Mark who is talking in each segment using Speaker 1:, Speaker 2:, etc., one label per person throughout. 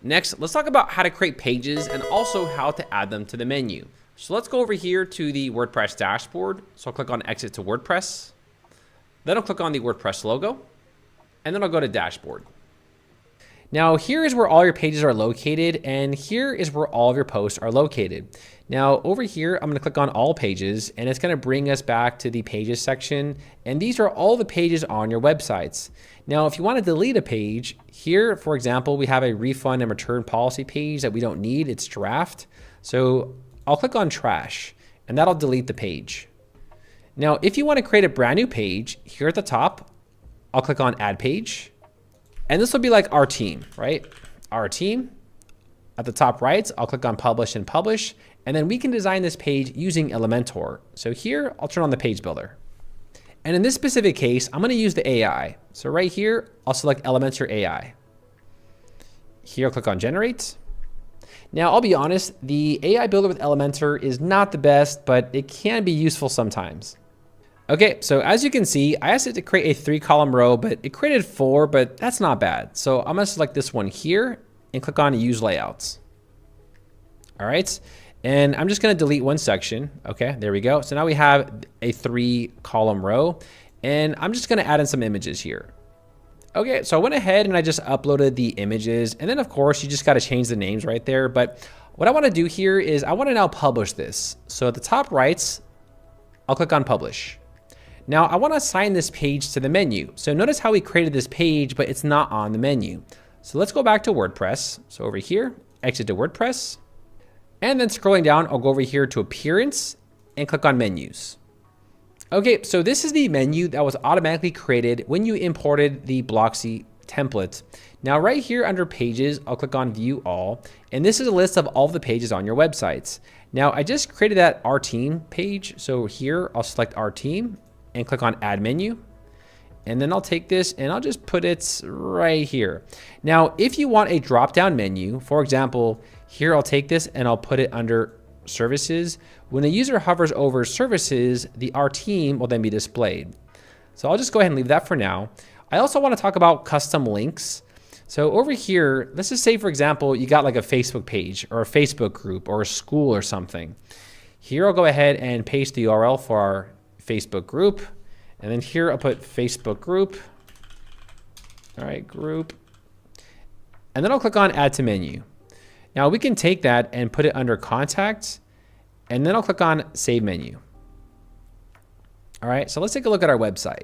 Speaker 1: Next, let's talk about how to create pages and also how to add them to the menu. So let's go over here to the WordPress dashboard. So I'll click on Exit to WordPress. Then I'll click on the WordPress logo, and then I'll go to Dashboard. Now here is where all your pages are located, and here is where all of your posts are located. Now over here, I'm gonna click on All Pages, and it's gonna bring us back to the Pages section, and these are all the pages on your websites. Now if you wanna delete a page, here, for example, we have a refund and return policy page that we don't need, it's draft. So I'll click on Trash, and that'll delete the page. Now, if you want to create a brand new page, here at the top, I'll click on Add Page. And this will be like our team, right? Our team. At the top right, I'll click on Publish and Publish. And then we can design this page using Elementor. So here, I'll turn on the page builder. And in this specific case, I'm going to use the AI. So right here, I'll select Elementor AI. Here, I'll click on Generate. Now, I'll be honest, the AI builder with Elementor is not the best, but it can be useful sometimes. Okay, so as you can see, I asked it to create a 3-column row, but it created 4, but that's not bad. So I'm gonna select this one here and click on Use Layouts. All right, and I'm just gonna delete one section. Okay, there we go. So now we have a 3-column row, and I'm just gonna add in some images here. Okay, so I went ahead and I just uploaded the images, and then of course you just gotta change the names right there. But what I wanna do here is I wanna now publish this. So at the top right, I'll click on Publish. Now I want to assign this page to the menu. So notice how we created this page, but it's not on the menu. So let's go back to WordPress. So over here, exit to WordPress. And then scrolling down, I'll go over here to Appearance and click on Menus. Okay, so this is the menu that was automatically created when you imported the Blocksy template. Now right here under Pages, I'll click on View All. And this is a list of all the pages on your websites. Now I just created that Our Team page. So here, I'll select Our Team and click on Add Menu. And then I'll take this and I'll just put it right here. Now, if you want a drop-down menu, for example, here I'll take this and I'll put it under Services. When a user hovers over Services, the Our Team will then be displayed. So I'll just go ahead and leave that for now. I also want to talk about custom links. So over here, let's just say, for example, you got like a Facebook page or a Facebook group or a school or something. Here I'll go ahead and paste the URL for our Facebook group. And then here I'll put Facebook group. All right, group. And then I'll click on Add to Menu. Now we can take that and put it under Contacts. And then I'll click on Save Menu. All right, so let's take a look at our website.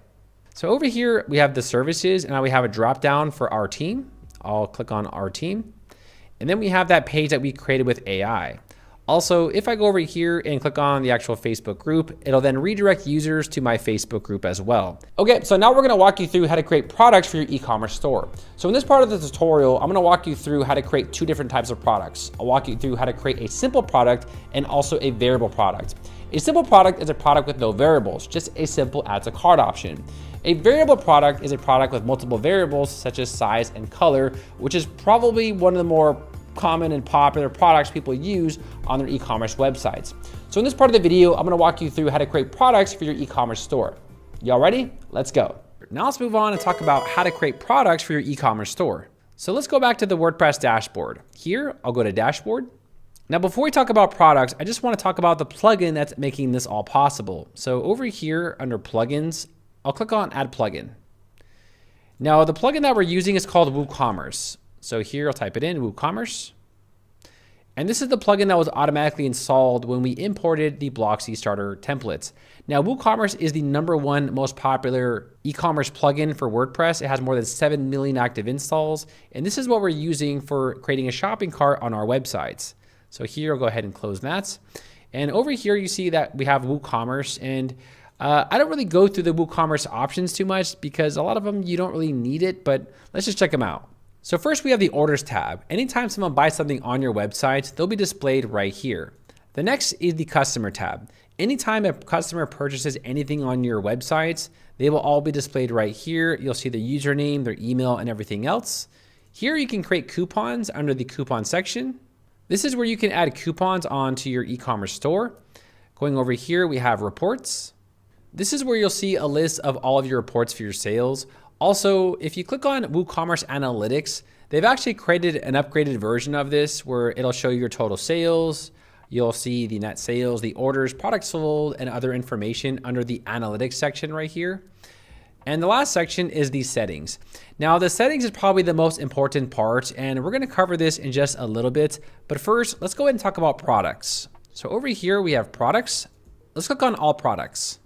Speaker 1: So over here, we have the services, and now we have a drop down for Our Team. I'll click on Our Team. And then we have that page that we created with AI. Also, if I go over here and click on the actual Facebook group, it'll then redirect users to my Facebook group as well. Okay, so now we're gonna walk you through how to create products for your e-commerce store. So in this part of the tutorial, I'm gonna walk you through how to create 2 different types of products. I'll walk you through how to create a simple product and also a variable product. A simple product is a product with no variables, just a simple add to cart option. A variable product is a product with multiple variables such as size and color, which is probably one of the more common and popular products people use on their e-commerce websites. So in this part of the video, I'm gonna walk you through how to create products for your e-commerce store. Y'all ready? Let's go. Now let's move on and talk about how to create products for your e-commerce store. So let's go back to the WordPress dashboard. Here, I'll go to Dashboard. Now, before we talk about products, I just wanna talk about the plugin that's making this all possible. So over here under Plugins, I'll click on Add Plugin. Now, the plugin that we're using is called WooCommerce. So here I'll type it in, WooCommerce. And this is the plugin that was automatically installed when we imported the Blocksy starter templates. Now, WooCommerce is the #1 most popular e-commerce plugin for WordPress. It has more than 7 million active installs. And this is what we're using for creating a shopping cart on our websites. So here I'll go ahead and close that. And over here you see that we have WooCommerce, and I don't really go through the WooCommerce options too much because a lot of them you don't really need it, but let's just check them out. So first we have the Orders tab. Anytime someone buys something on your website, they'll be displayed right here. The next is the Customer tab. Anytime a customer purchases anything on your websites, they will all be displayed right here. You'll see the username, their email, and everything else. Here you can create coupons under the coupon section. This is where you can add coupons onto your e-commerce store. Going over here, we have Reports. This is where you'll see a list of all of your reports for your sales. Also, if you click on WooCommerce Analytics, They've actually created an upgraded version of this where it'll show your total sales. You'll see the net sales, the orders, products sold, and other information under the analytics section right here. And the last section is the settings. Now the settings is probably the most important part, and we're gonna cover this in just a little bit. But first, let's go ahead and talk about products. So over here we have products. Let's click on all products.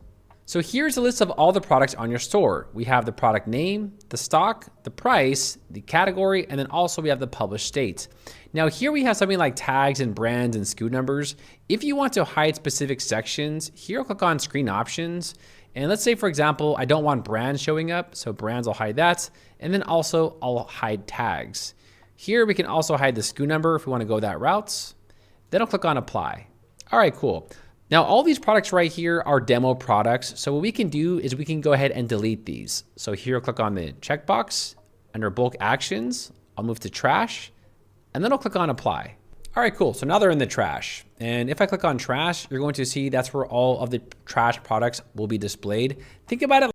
Speaker 1: So here's a list of all the products on your store. We have the product name, the stock, the price, the category, and then also we have the published date. Now here we have something like tags and brands and SKU numbers. If you want to hide specific sections, here I'll click on screen options. And let's say, for example, I don't want brands showing up. So brands, I'll hide that. And then also I'll hide tags. Here we can also hide the SKU number if we want to go that route. Then I'll click on apply. All right, cool. Now all these products right here are demo products. So what we can do is we can go ahead and delete these. So here I'll click on the checkbox under bulk actions. I'll move to trash and then I'll click on apply. All right, cool. So now they're in the trash. And if I click on trash, you're going to see that's where all of the trash products will be displayed. Think about it